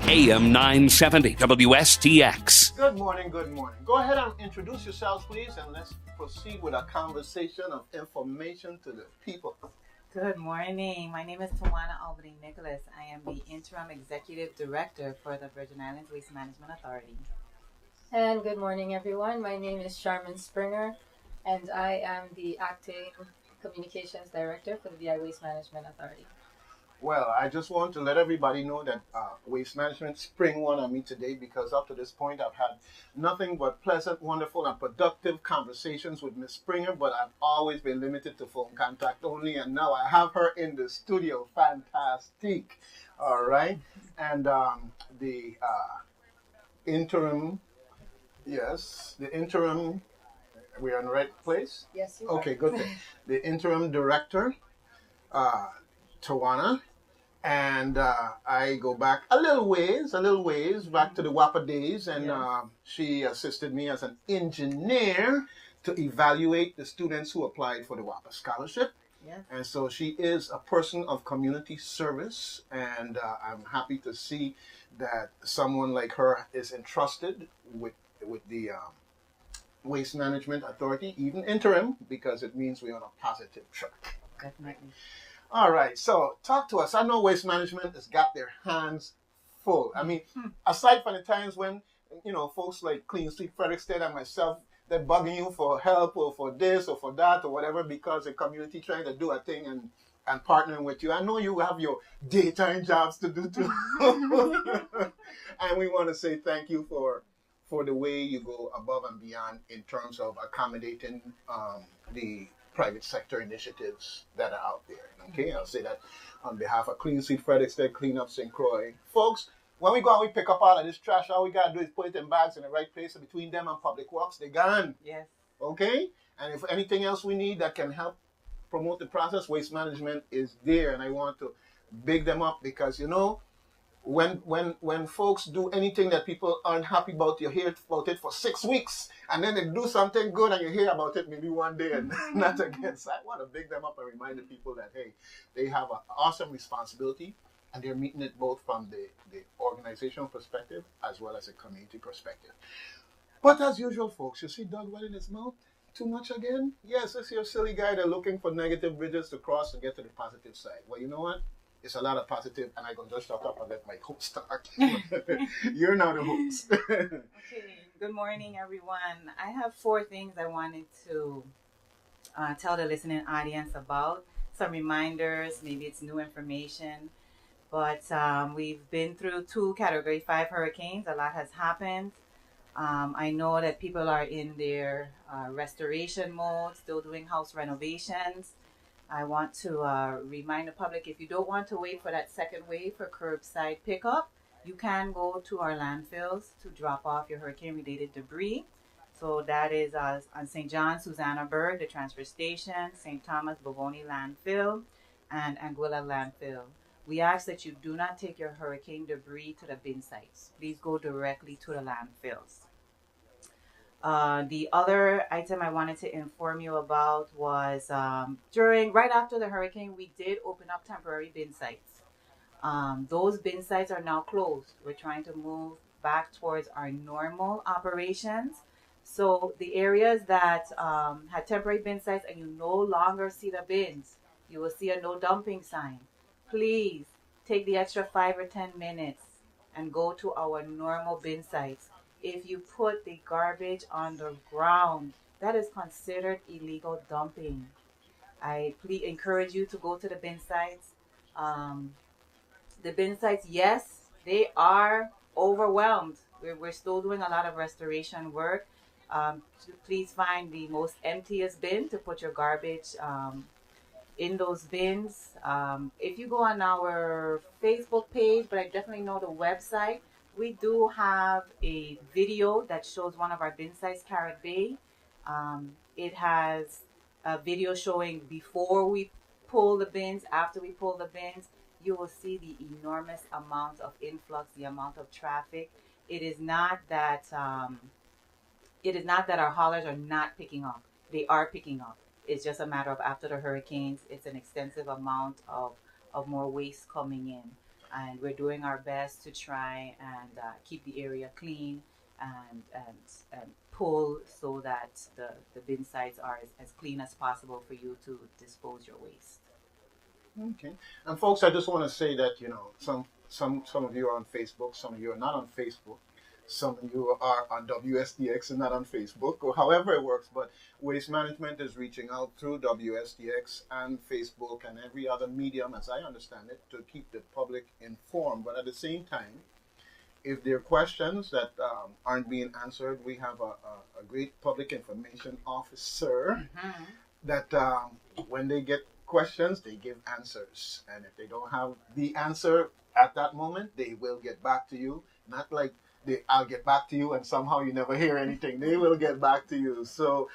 AM 970 WSTX. Good morning, good morning. Go ahead and introduce yourselves, please, and let's proceed with a conversation of information to the people. Good morning. My name is Tawana Albany Nicholas. I am the Interim Executive Director for the Virgin Islands Waste Management Authority. And good morning, everyone. My name is Sharman Springer, and I am the Acting Communications Director for the VI Waste Management Authority. Well, I just want to let everybody know that Waste Management Spring one on me today, because up to this point I've had nothing but pleasant, wonderful, and productive conversations with Miss Springer, but I've always been limited to phone contact only, and now I have her in the studio. Fantastic. All right. And the interim, we're in the right place? Yes, you Okay, good thing. The interim director, Tawana. And I go back a little ways, back to the WAPA days, and she assisted me as an engineer to evaluate the students who applied for the WAPA scholarship. Yes. And so she is a person of community service, and I'm happy to see that someone like her is entrusted with the Waste Management Authority, even interim, because it means we're on a positive track. Definitely. All right, so talk to us. I know Waste Management has got their hands full. I mean, aside from the times when, folks like Clean Sweep Frederickstead and myself, they're bugging you for help or for this or for that or whatever because the community trying to do a thing and partnering with you. I know you have your daytime jobs to do too. And we want to say thank you for the way you go above and beyond in terms of accommodating the private sector initiatives that are out there. Okay, I'll say that on behalf of Clean Sweep Frederickstead, Clean Up St. Croix. Folks, when we go and we pick up all of this trash, all we got to do is put it in bags in the right place, and between them and Public Works, they're gone. Yes. Okay? And if anything else we need that can help promote the process, Waste Management is there, and I want to big them up because, when folks do anything that people aren't happy about, you hear about it for 6 weeks, and then they do something good and you hear about it maybe one day and not again. So I want to big them up and remind the people that, hey, they have an awesome responsibility and they're meeting it both from the organizational perspective as well as a community perspective. But as usual, folks, you see Doug wet in his mouth? Too much again? Yes, it's your silly guy that's looking for negative bridges to cross to get to the positive side. Well, you know what? It's a lot of positive, and I can just shut up and let my host start. You're not a host. Okay. Good morning, everyone. I have 4 things I wanted to tell the listening audience about. Some reminders, maybe it's new information. But we've been through 2 Category 5 hurricanes. A lot has happened. I know that people are in their restoration mode, still doing house renovations. I want to remind the public, if you don't want to wait for that second wave for curbside pickup, you can go to our landfills to drop off your hurricane-related debris. So that is on St. John, Susannaburg, the transfer station, St. Thomas, Bovoni landfill, and Anguilla landfill. We ask that you do not take your hurricane debris to the bin sites. Please go directly to the landfills. The other item I wanted to inform you about was right after the hurricane, we did open up temporary bin sites. Those bin sites are now closed. We're trying to move back towards our normal operations. So the areas that had temporary bin sites and you no longer see the bins, you will see a no dumping sign. Please take the extra 5 or 10 minutes and go to our normal bin sites. If you put the garbage on the ground, that is considered illegal dumping. I please encourage you to go to the bin sites. The bin sites, yes, they are overwhelmed. We're still doing a lot of restoration work. Please find the most emptiest bin to put your garbage in those bins. If you go on our Facebook page, but I definitely know the website, we do have a video that shows one of our bin sites, Carrot Bay. It has a video showing before we pull the bins, after we pull the bins. You will see the enormous amount of influx, the amount of traffic. It is not that our haulers are not picking up. They are picking up. It's just a matter of after the hurricanes, it's an extensive amount of more waste coming in. and we're doing our best to try and keep the area clean and pull so that the bin sites are as clean as possible for you to dispose your waste. Okay. And folks, I just want to say that, you know, some of you are on Facebook, some of you are not on Facebook. Some of you are on WSTX and not on Facebook, or however it works. But Waste Management is reaching out through WSTX and Facebook and every other medium, as I understand it, to keep the public informed. But at the same time, if there are questions that aren't being answered, we have a great public information officer that when they get questions, they give answers. And if they don't have the answer at that moment, they will get back to you. Not like I'll get back to you and somehow you never hear anything. They will get back to you. So,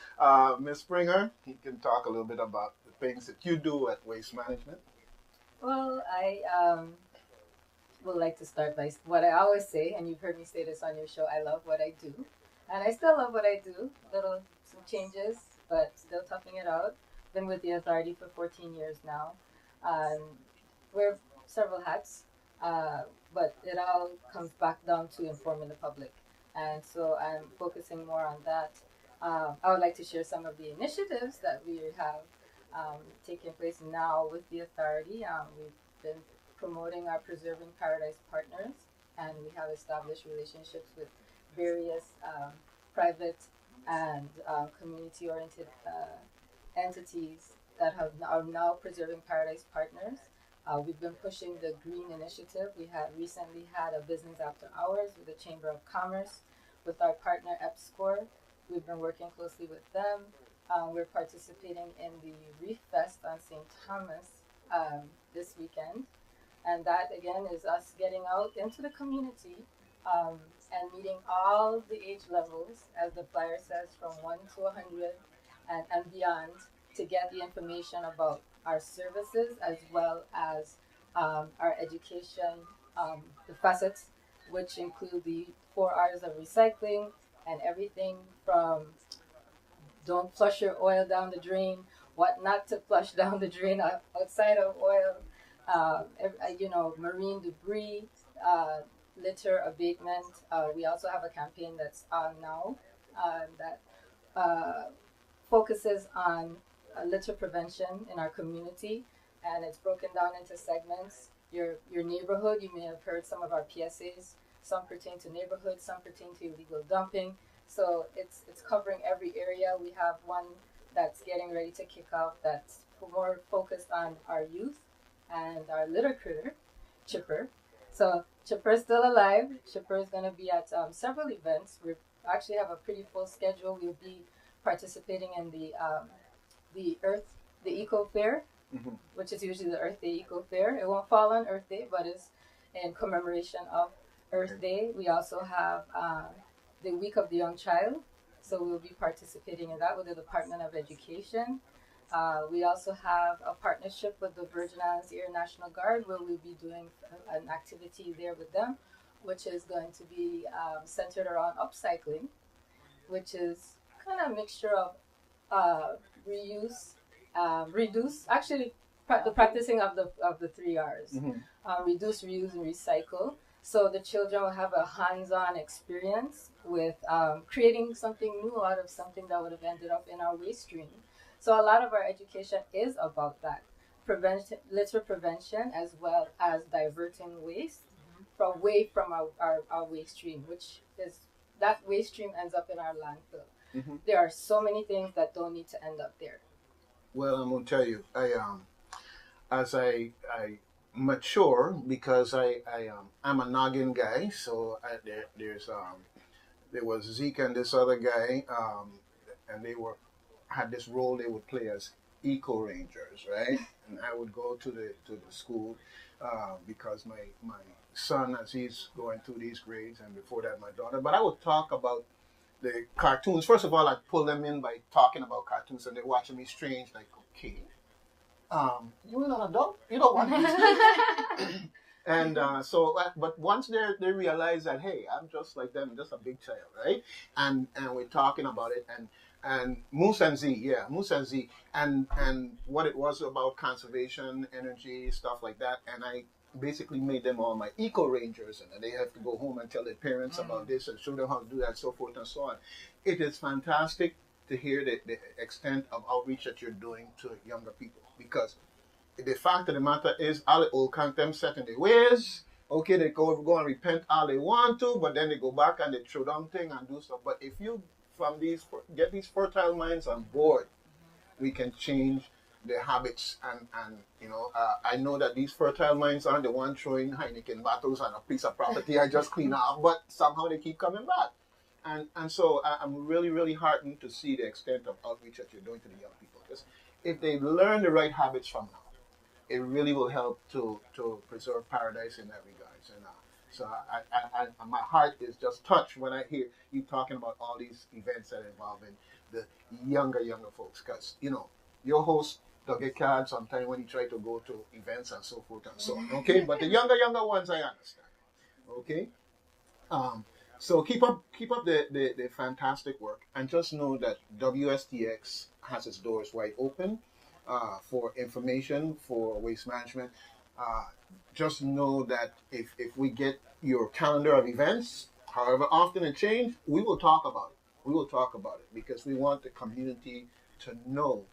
Ms. Springer, you can talk a little bit about the things that you do at Waste Management. Well, I would like to start by what I always say, and you've heard me say this on your show. I love what I do, and I still love what I do. Some changes, but still toughing it out. Been with the authority for 14 years now. Wear several hats, but it all comes back down to informing the public, and so I'm focusing more on that. I would like to share some of the initiatives that we have taking place now with the authority. We've been promoting our Preserving Paradise partners, and we have established relationships with various private and community-oriented entities that are now Preserving Paradise partners. We've been pushing the green initiative. We have recently had a business after hours with the Chamber of Commerce with our partner EPSCOR. We've been working closely with them. We're participating in the Reef Fest on St. Thomas this weekend. And that, again, is us getting out into the community and meeting all the age levels, as the flyer says, from 1 to 100 and beyond, to get the information about our services as well as our education, the facets, which include the 4 R's of recycling and everything from don't flush your oil down the drain, what not to flush down the drain outside of oil, marine debris, litter abatement. We also have a campaign that's on now that focuses on litter prevention in our community, and it's broken down into segments. Your neighborhood, you may have heard some of our PSAs. Some pertain to neighborhoods, some pertain to illegal dumping. So it's covering every area. We have one that's getting ready to kick off that's more focused on our youth and our litter critter, Chipper. So Chipper is still alive. Chipper is going to be at several events. We actually have a pretty full schedule. We'll be participating in the Eco Fair, which is usually the Earth Day Eco Fair. It won't fall on Earth Day, but it's in commemoration of Earth Day. We also have the Week of the Young Child, so we'll be participating in that with the Department of Education. We also have a partnership with the Virgin Islands Air National Guard, where we'll be doing an activity there with them, which is going to be centered around upcycling, which is kind of a mixture of reuse, reduce, actually the practicing of the 3 R's, reduce, reuse, and recycle. So the children will have a hands-on experience with creating something new out of something that would have ended up in our waste stream. So a lot of our education is about that, litter prevention, as well as diverting waste away from our waste stream, which is that waste stream ends up in our landfill. There are so many things that don't need to end up there. Well, I'm gonna tell you, as I mature, because I'm a noggin guy, so there was Zeke and this other guy, and they had this role they would play as eco rangers, right? And I would go to the school because my son, as he's going through these grades, and before that my daughter, but I would talk about the cartoons. First of all, I'd pull them in by talking about cartoons, and they're watching me strange, like, okay, you're an adult, you don't want these. And but once they realize that, hey, I'm just like them, just a big child, right? And we're talking about it, and And Moose and Z, yeah, Moose and Z, and what it was about conservation, energy, stuff like that. And I basically made them all my eco rangers, and they have to go home and tell their parents about this and show them how to do that, so forth and so on. It is fantastic to hear the extent of outreach that you're doing to younger people, because the fact of the matter is, all the old Canton set in their ways. Okay, they go and repent all they want to, but then they go back and they throw down thing and do stuff. But if you from these get these fertile minds on board, we can change their habits. And I know that these fertile minds aren't the ones throwing Heineken bottles on a piece of property I just clean off, but somehow they keep coming back. And so I'm really, really heartened to see the extent of outreach that you're doing to the young people. Because if they learn the right habits from now, it really will help to preserve paradise in that regards. And so my heart is just touched when I hear you talking about all these events that are involving the younger folks. Because, your host, they'll get cards sometimes when you try to go to events and so forth and so on. Okay? But the younger ones, I understand. Okay? So keep up the fantastic work, and just know that Wstx has its doors wide open for information, for waste management. Just know that if we get your calendar of events, however often it changes, we will talk about it. We will talk about it because we want the community to know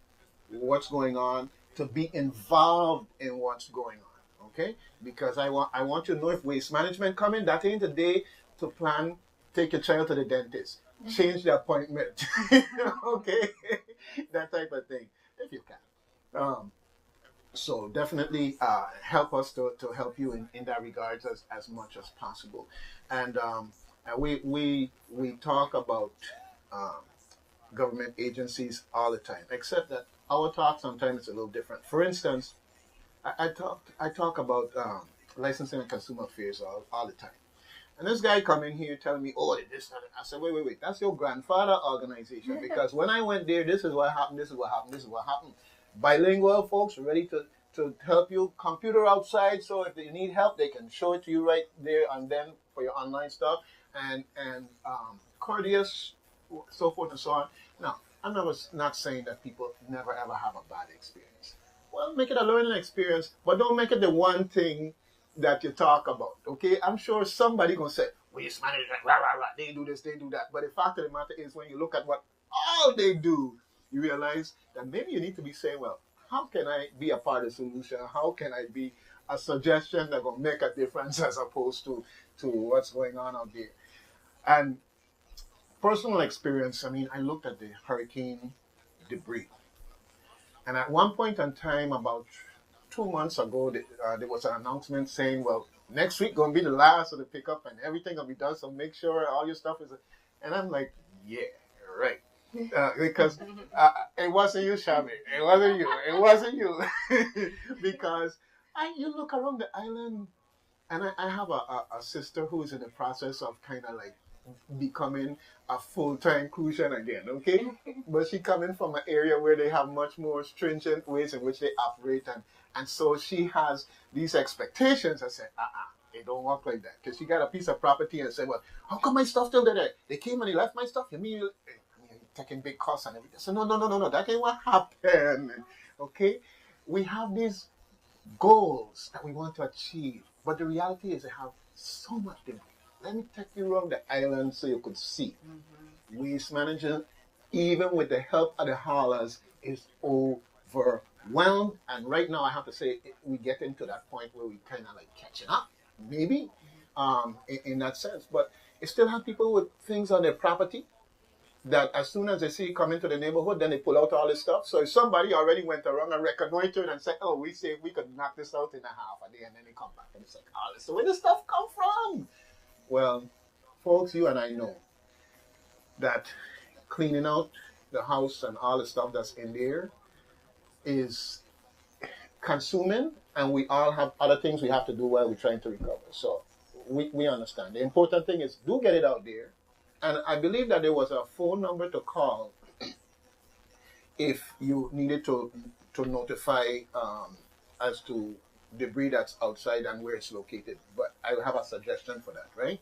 what's going on, to be involved in what's going on. Okay? Because I want you to know if waste management coming, that ain't the day to plan, take your child to the dentist, change the appointment. Okay? That type of thing, if you can. So definitely help us to help you in that regards as much as possible. And we talk about government agencies all the time, except that our talk sometimes is a little different. For instance, I talk about licensing and consumer affairs all the time. And this guy come in here telling me, oh, this, that. I said, wait, that's your grandfather organization. Because when I went there, this is what happened, this is what happened, this is what happened. Bilingual folks ready to help you. Computer outside, so if you need help, they can show it to you right there and then for your online stuff. And courteous, so forth and so on. Now, I'm not saying that people never ever have a bad experience. Well, make it a learning experience, but don't make it the one thing that you talk about, okay? I'm sure somebody gonna say, waste management, rah, rah, rah, they do this, they do that. But the fact of the matter is, when you look at what all they do, you realize that maybe you need to be saying, well, how can I be a part of the solution? How can I be a suggestion that will make a difference as opposed to what's going on out there? And personal experience, I mean, I looked at the hurricane debris. And at one point in time, about 2 months ago, there was an announcement saying, well, next week going to be the last of the pickup and everything will be done, so make sure all your stuff is... And I'm like, yeah, right. Because it wasn't you, Shabby. It wasn't you. Because you look around the island, and I have a sister who is in the process of kind of like becoming a full-time crucian again, okay? But she coming from an area where they have much more stringent ways in which they operate, and so she has these expectations. I said, it don't work like that. Because she got a piece of property and said, well, how come my stuff still there? They came and they left my stuff. You mean you're taking big costs and everything? So no, that ain't what happened, okay? We have these goals that we want to achieve, but the reality is they have so much debris. Let me take you around the island so you could see. Waste management, even with the help of the haulers, is overwhelmed. And right now, I have to say, we get into that point where we kind of like catching up, maybe, in that sense. But you still have people with things on their property that as soon as they see you come into the neighborhood, then they pull out all this stuff. So if somebody already went around and reconnoitered and said, oh, we say we could knock this out in a half a day, and then they come back and it's like, oh, this is where this stuff come from. Well, folks, you and I know that cleaning out the house and all the stuff that's in there is consuming, and we all have other things we have to do while we're trying to recover. So we understand. The important thing is do get it out there. And I believe that there was a phone number to call if you needed to notify as to debris that's outside and where it's located. But I have a suggestion for that, right?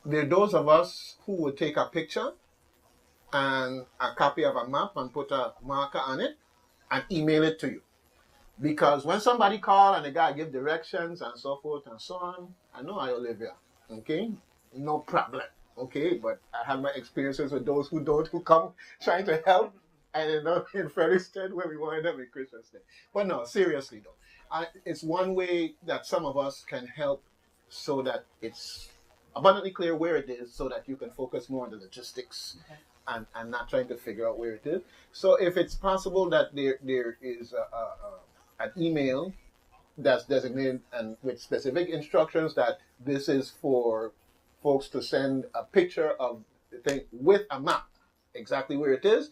There are those of us who would take a picture and a copy of a map and put a marker on it and email it to you. Because when somebody call and they gotta give directions and so forth and so on, I know I live here. Okay? No problem. Okay? But I have my experiences with those who don't, who come trying to help and end up in Frederickstead where we wind up in Christiansted. But no, seriously though. It's one way that some of us can help so that it's abundantly clear where it is so that you can focus more on the logistics and not trying to figure out where it is. So if it's possible that there is an email that's designated and with specific instructions that this is for folks to send a picture of the thing with a map, exactly where it is,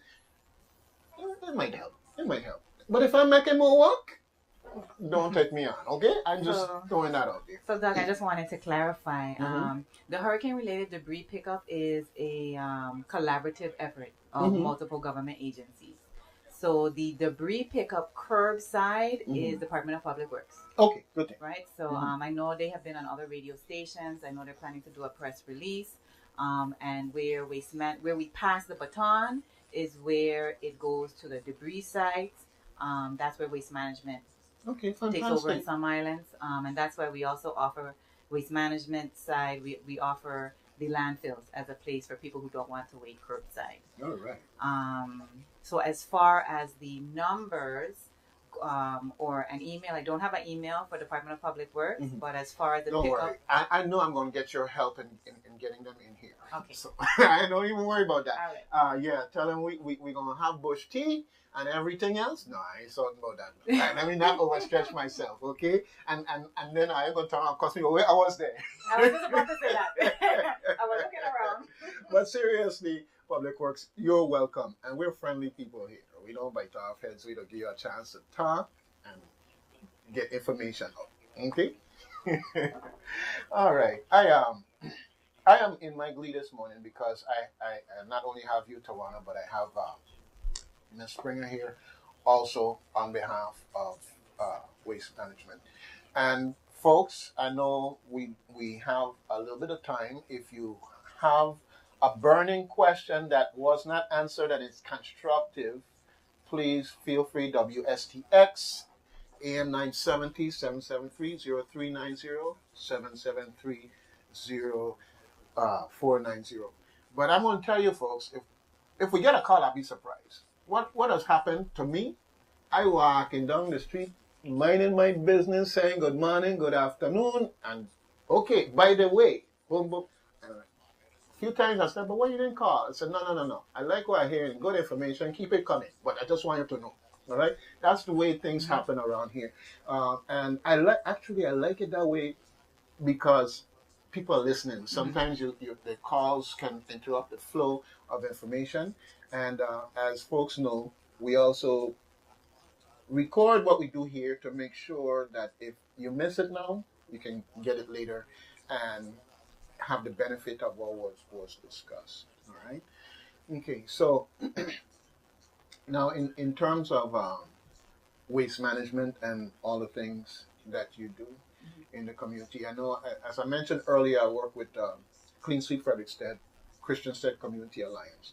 it might help. It might help. But if I'm making more work, don't take me on, okay? I'm just throwing that out there. So, Doug, I just wanted to clarify. The hurricane-related debris pickup is a collaborative effort of multiple government agencies. So the debris pickup curbside is Department of Public Works. Okay, good thing. Right? So I know they have been on other radio stations. I know they're planning to do a press release. And where we pass the baton is where it goes to the debris sites. That's where waste management takes over in some islands. And that's why we also offer waste management side. We offer the landfills as a place for people who don't want to wait curbside. All right. So as far as the numbers or an email, I don't have an email for Department of Public Works, but as far as the don't pickup... worry. I know I'm going to get your help in getting them in here. Okay. So I don't even worry about that. All right. Yeah, tell them we're going to have bush tea and everything else. No, I ain't talking about that. Let me not overstretch myself, okay? And then I ain't going to turn around, cost me away. I was there. I was just about to say that. I was looking around. But seriously, Public Works, you're welcome. And we're friendly people here. We don't bite off heads. We don't give you a chance to talk and get information out. Okay? All right. I am in my glee this morning because I not only have you, Tawana, but I have Ms. Springer here also on behalf of Waste Management. And folks, I know we have a little bit of time. If you have a burning question that was not answered and it's constructive, please feel free. WSTX AM 970 773 0390 773 490. But I'm going to tell you, folks, if we get a call, I'll be surprised. What has happened to me? I walking down the street, minding my business, saying good morning, good afternoon, and okay, by the way, boom, boom. And a few times I said, but why you didn't call? I said, no. I like what I hear and good information. Keep it coming. But I just want you to know. All right? That's the way things happen around here. And I like it that way because people are listening. Sometimes the calls can interrupt the flow of information. And as folks know, we also record what we do here to make sure that if you miss it now, you can get it later and have the benefit of what was discussed. All right? Okay, so now in terms of waste management and all the things that you do in the community, I know, as I mentioned earlier, I work with Clean Sweep Frederickstead, Christiansted Community Alliance.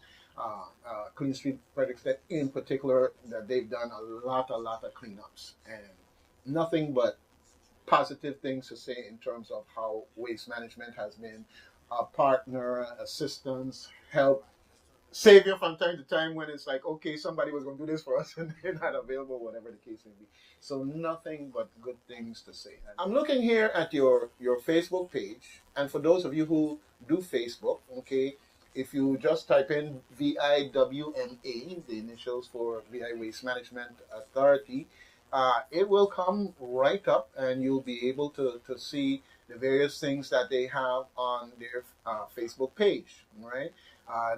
Clean Sweep Frederickstead in particular, that they've done a lot of cleanups and nothing but positive things to say in terms of how waste management has been a partner, assistance, help, savior from time to time when it's like, okay, somebody was going to do this for us and they're not available, whatever the case may be. So nothing but good things to say. I'm looking here at your Facebook page, and for those of you who do Facebook, okay, if you just type in VIWMA, the initials for VI Waste Management Authority, it will come right up and you'll be able to see the various things that they have on their Facebook page, right?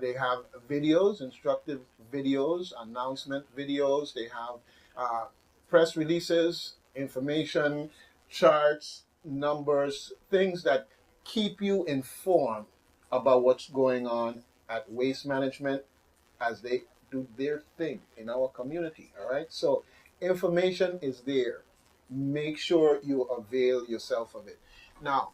They have videos, instructive videos, announcement videos. They have press releases, information, charts, numbers, things that keep you informed about what's going on at Waste Management as they do their thing in our community, all right? So information is there. Make sure you avail yourself of it. Now,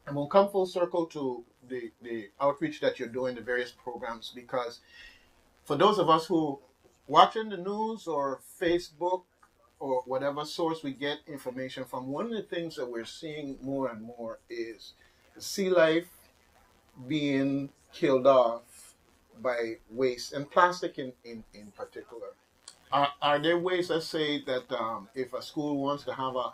I'm going to come full circle to the outreach that you're doing, the various programs, because for those of us who watching the news or Facebook or whatever source we get information from, one of the things that we're seeing more and more is sea life being killed off by waste and plastic in particular. Are there ways, let's say, that if a school wants to have a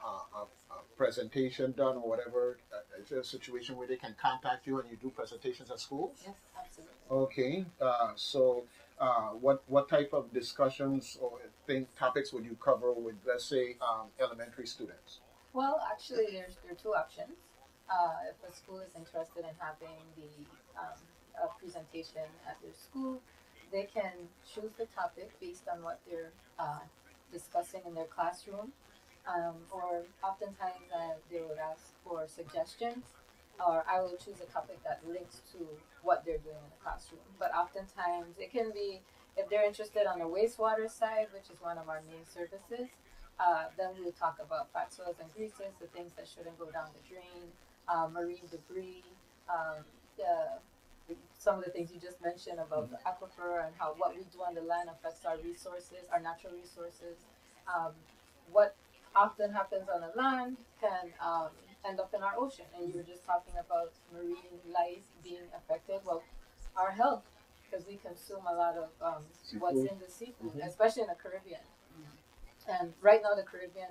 presentation done or whatever, is there a situation where they can contact you and you do presentations at schools? Yes, absolutely. Okay, what type of discussions or topics would you cover with, let's say, elementary students? Well, actually, there are two options. If a school is interested in having the a presentation at their school, they can choose the topic based on what they're discussing in their classroom, or oftentimes they would ask for suggestions, or I will choose a topic that links to what they're doing in the classroom. But oftentimes it can be, if they're interested on the wastewater side, which is one of our main services, then we would talk about fat soils and greases, the things that shouldn't go down the drain, marine debris, the, some of the things you just mentioned about the aquifer and how what we do on the land affects our resources, our natural resources. What often happens on the land can end up in our ocean. And you were just talking about marine life being affected. Well, our health, because we consume a lot of what's in the seafood, especially in the Caribbean. And right now, the Caribbean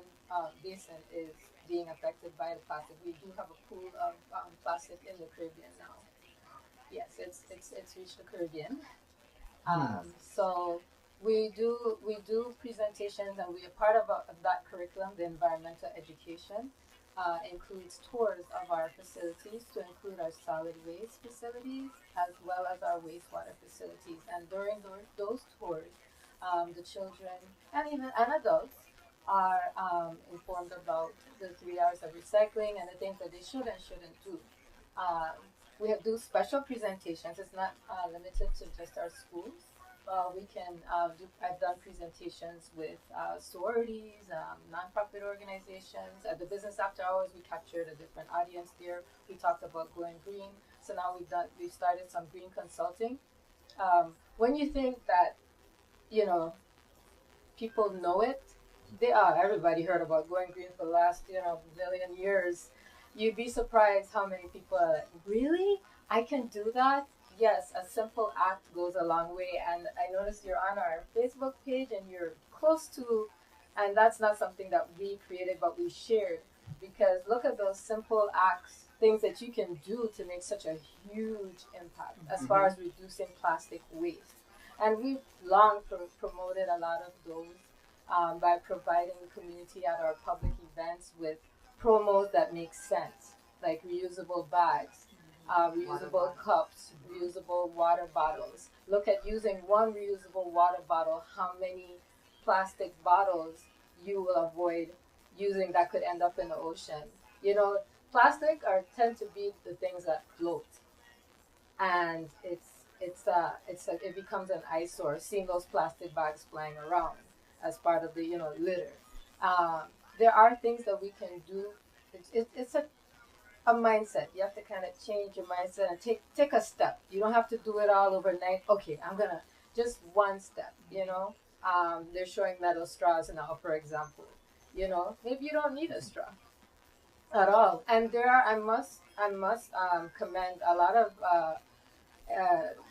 basin is being affected by the plastic. We do have a pool of plastic in the Caribbean now. Yes, it's reached the Caribbean. So we do presentations, and we are part of that curriculum. The environmental education includes tours of our facilities, to include our solid waste facilities as well as our wastewater facilities. And during those tours, the children and adults are informed about the 3 hours of recycling and the things that they should and shouldn't do. We do special presentations. It's not limited to just our schools. We can I've done presentations with sororities, nonprofit organizations. At the business after hours, we captured a different audience there. We talked about going green. So now we've started some green consulting. When you think that, people know it, everybody heard about going green for the last, million years. You'd be surprised how many people are like, really? I can do that? Yes, a simple act goes a long way. And I noticed you're on our Facebook page and you're close to, and that's not something that we created, but we shared. Because look at those simple acts, things that you can do to make such a huge impact as far as reducing plastic waste. And we've long promoted a lot of those by providing the community at our public events with promos that make sense, like reusable bags, reusable cups, reusable water bottles. Look at using one reusable water bottle, how many plastic bottles you will avoid using that could end up in the ocean. Plastic tend to be the things that float, and it becomes an eyesore seeing those plastic bags flying around as part of the litter. There are things that we can do. It's a mindset. You have to kind of change your mindset and take a step. You don't have to do it all overnight. Okay, I'm gonna just one step. They're showing metal straws now, for example. Maybe you don't need a straw at all. And I must commend a lot of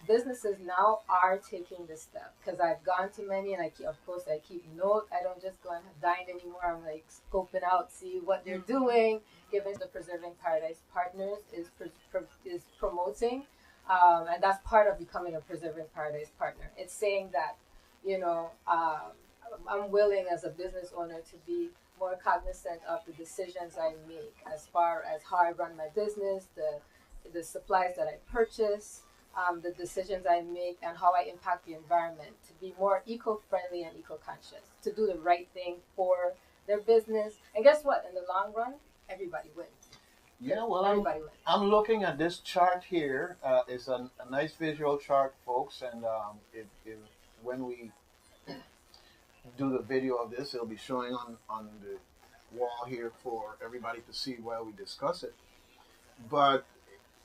businesses now are taking this step, because I've gone to many, and I keep note. I don't just go and dine anymore. I'm like scoping out, see what they're doing. Given the Preserving Paradise Partners is promoting, and that's part of becoming a Preserving Paradise Partner. It's saying that I'm willing as a business owner to be more cognizant of the decisions I make as far as how I run my business, the supplies that I purchase, the decisions I make, and how I impact the environment, to be more eco-friendly and eco-conscious, to do the right thing for their business. And guess what? In the long run, everybody wins. Yeah, well, everybody wins. I'm looking at this chart here. It's a nice visual chart, folks, and when we do the video of this, it'll be showing on the wall here for everybody to see while we discuss it. but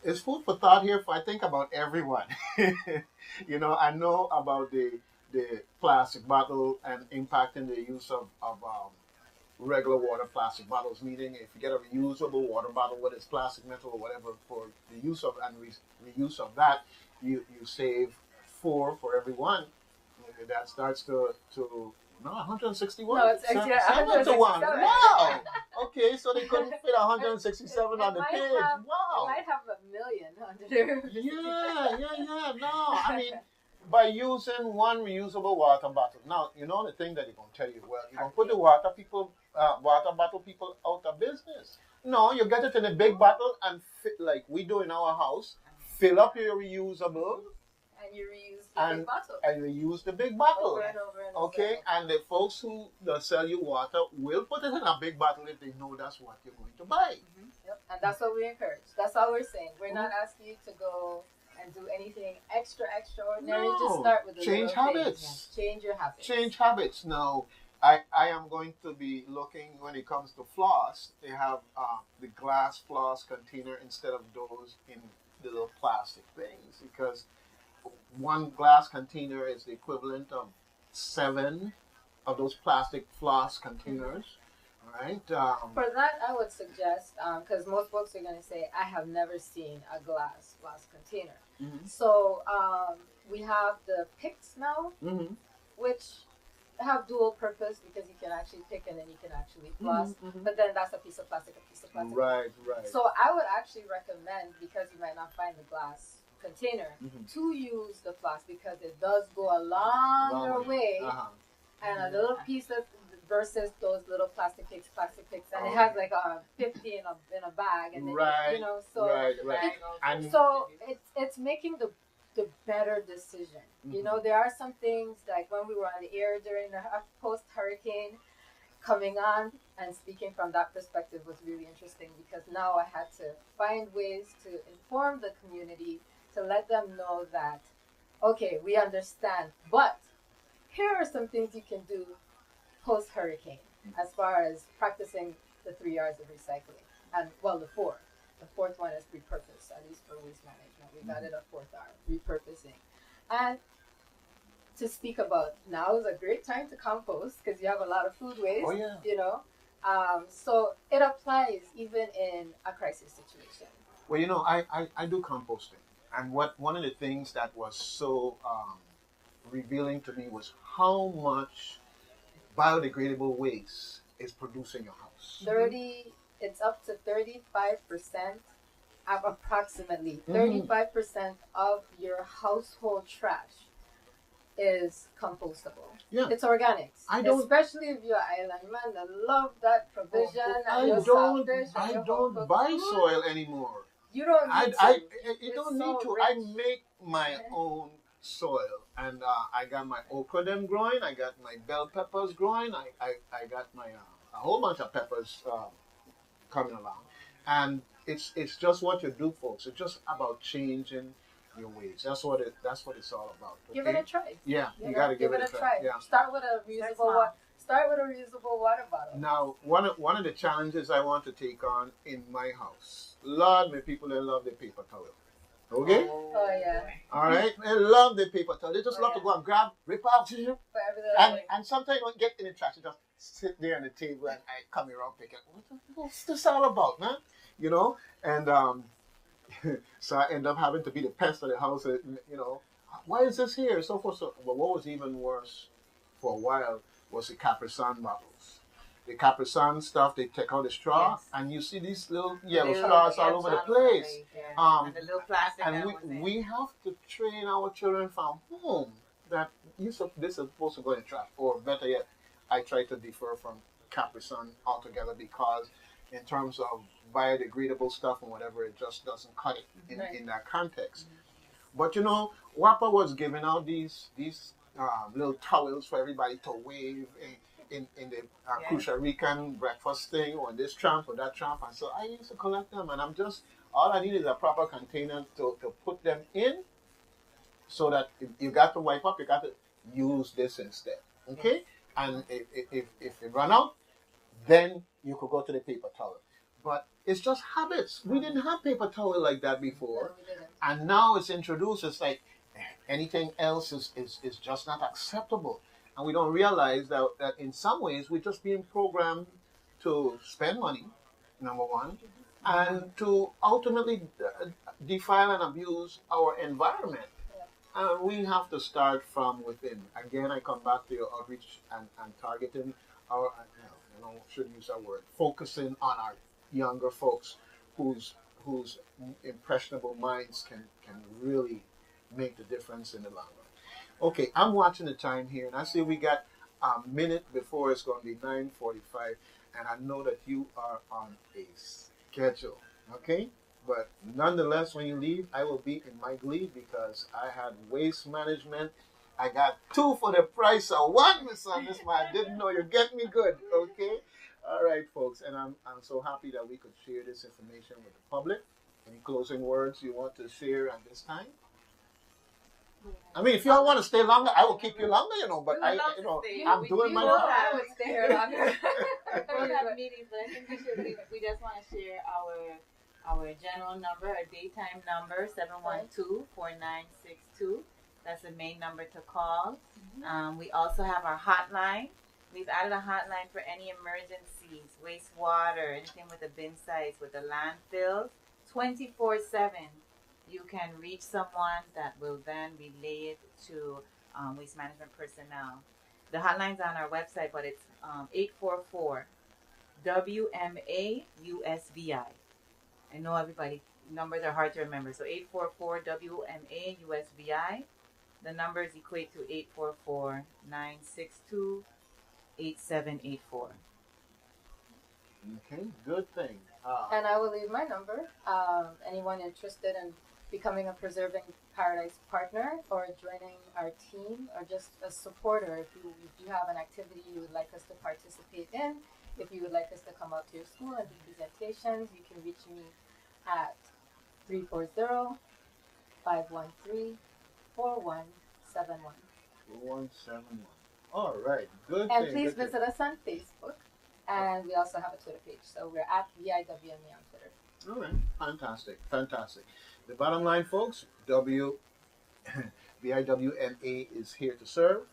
it's food for thought here. If I think about everyone, I know about the plastic bottle and impacting the use of regular water plastic bottles. Meaning, if you get a reusable water bottle, whether it's plastic, metal, or whatever, for the use of and reuse of that, you save four for every one. That starts to no 161. No, it's yeah, Seven to 1. 167. Wow. Okay, so they couldn't fit 167 on the might page. have- Wow. It might have a million under there. Yeah. No, I mean, by using one reusable water bottle. Now, you know the thing that they're gonna tell you. Well, you're gonna put the water bottle people out of business. No, you get it in a big bottle and like we do in our house. Fill up your reusable And you reuse the big bottle. and reuse the big bottle. Over and over and Okay, over. and the folks who sell you water will put it in a big bottle if they know that's what you're going to buy. Yep. And that's what we encourage. That's all we're saying. We're not asking you to go and do anything extraordinary. No. Just start with the Change little things. habits. Yeah. Change your habits. Change habits. Now, I am going to be looking when it comes to floss. They have the glass floss container instead of those in the little plastic things because one glass container is the equivalent of 7 of those plastic floss containers, right? For that, I would suggest, because most folks are going to say, I have never seen a glass container. Mhm. So we have the picks now, which have dual purpose because you can actually pick and then you can actually floss. But then that's a piece of plastic. Right. So I would actually recommend, because you might not find the glass container, Mhm. to use the floss because it does go a longer way Uh-huh. and a little piece of versus those little plastic picks, and it has like a 50 in a bag, and then Right, so right. And so it's making the better decision. You know, there are some things like when we were on the air during the post hurricane coming on and speaking from that perspective was really interesting because now I had to find ways to inform the community to let them know that okay, we understand, but here are some things you can do post hurricane as far as practicing the 3 R's of recycling. And well, the four. The fourth one is repurpose, at least for waste management. We've added a fourth R, repurposing. And to speak about now is a great time to compost because you have a lot of food waste, Oh, yeah. you know. So it applies even in a crisis situation. Well, I do composting, and one of the things that was so revealing to me was how much biodegradable waste is produced in your house. It's up to 35% of approximately 35% of your household trash is compostable. Yeah. It's organics. Especially if you're an island man, I love that provision. I don't buy soil anymore. You don't need to. You It's don't so need to. rich. I make my own soil, and I got my okra them growing. I got my bell peppers growing. I got my a whole bunch of peppers coming along, and it's just what you do, folks. It's just about changing your ways. That's what it's all about. Okay? Give it a try. Yeah, you gotta give it a try. Yeah. Start with a reusable water bottle. Now, one of the challenges I want to take on in my house, Lord, my people they love the paper towel. Okay? Oh yeah. All right? They love the paper towel. They just love to go and grab, rip out, For everything. and sometimes don't get in the trash. They just sit there on the table and I come around picking. What's this all about, man? You know? And so I end up having to be the pest of the house. Why is this here? So forth. But what was even worse for a while was the Capri Sun bottles. The Capri Sun stuff, they take out the straw, and you see these little yellow straws all over the place. And the little plastic. And we have to train our children from home that this is supposed to go in the trash. Or better yet, I try to defer from Capri Sun altogether because in terms of biodegradable stuff and whatever, it just doesn't cut it in that context. But WAPA was giving out these little towels for everybody to wave in the Costa Rican breakfast thing or this tramp or that tramp. And so I used to collect them, and all I need is a proper container to put them in so that if you got to wipe up, you got to use this instead. Okay? And if it run out, then you could go to the paper towel. but it's just habits. We didn't have paper towel like that before. No, we didn't. And now it's introduced. It's like anything else is just not acceptable. And we don't realize that in some ways we're just being programmed to spend money, number one, and to ultimately defile and abuse our environment. And we have to start from within. Again, I come back to your outreach and targeting our, should use that word, focusing on our younger folks whose impressionable minds can really make the difference in the long run. Okay, I'm watching the time here, and I see we got a minute before it's going to be 9:45, and I know that you are on a schedule. Okay, but nonetheless, when you leave, I will be in my glee because I had waste management. I got 2 for the price of 1, Miss Anderson. I didn't know you're getting me good. Okay, all right, folks, and I'm so happy that we could share this information with the public. Any closing words you want to share at this time? I mean, if you don't want to stay longer, I will keep you longer, but I'm doing my job. I would stay here longer. We have meetings, but I think we just want to share our general number, our daytime number, 712-4962. That's the main number to call. We also have our hotline. We've added a hotline for any emergencies, wastewater, anything with the bin sites, with the landfills, 24/7. You can reach someone that will then relay it to waste management personnel. The hotline's on our website, but it's 844 WMA USVI. I know everybody, numbers are hard to remember. So 844 WMA USVI. The numbers equate to 844-962-8784. Okay, good thing. And I will leave my number. Anyone interested in becoming a Preserving Paradise partner or joining our team or just a supporter, if you have an activity you would like us to participate in, if you would like us to come out to your school and do presentations, you can reach me at 340-513-4171. 4171. All right, good And thing. please good visit us on Facebook. And we also have a Twitter page. So we're at VIWME on Twitter. All right, fantastic, fantastic. The bottom line, folks, VIWMA is here to serve.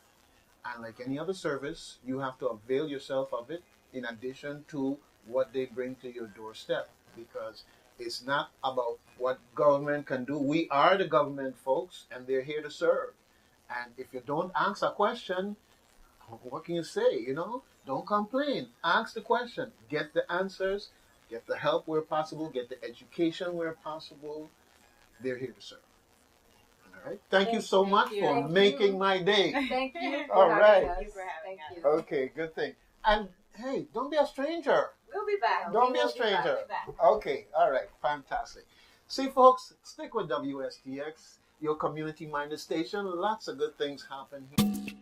And like any other service, you have to avail yourself of it in addition to what they bring to your doorstep. Because it's not about what government can do. We are the government, folks, and they're here to serve. And if you don't ask a question, what can you say? Don't complain. Ask the question. Get the answers. Get the help where possible. Get the education where possible. They're here to serve. All right. Thank you so much for making my day. Thank you. All right. Thank you for having us. Okay, good thing. And hey, don't be a stranger. We'll be back. Don't be a stranger. Okay, all right, fantastic. See, folks, stick with WSTX, your community-minded station. Lots of good things happen here.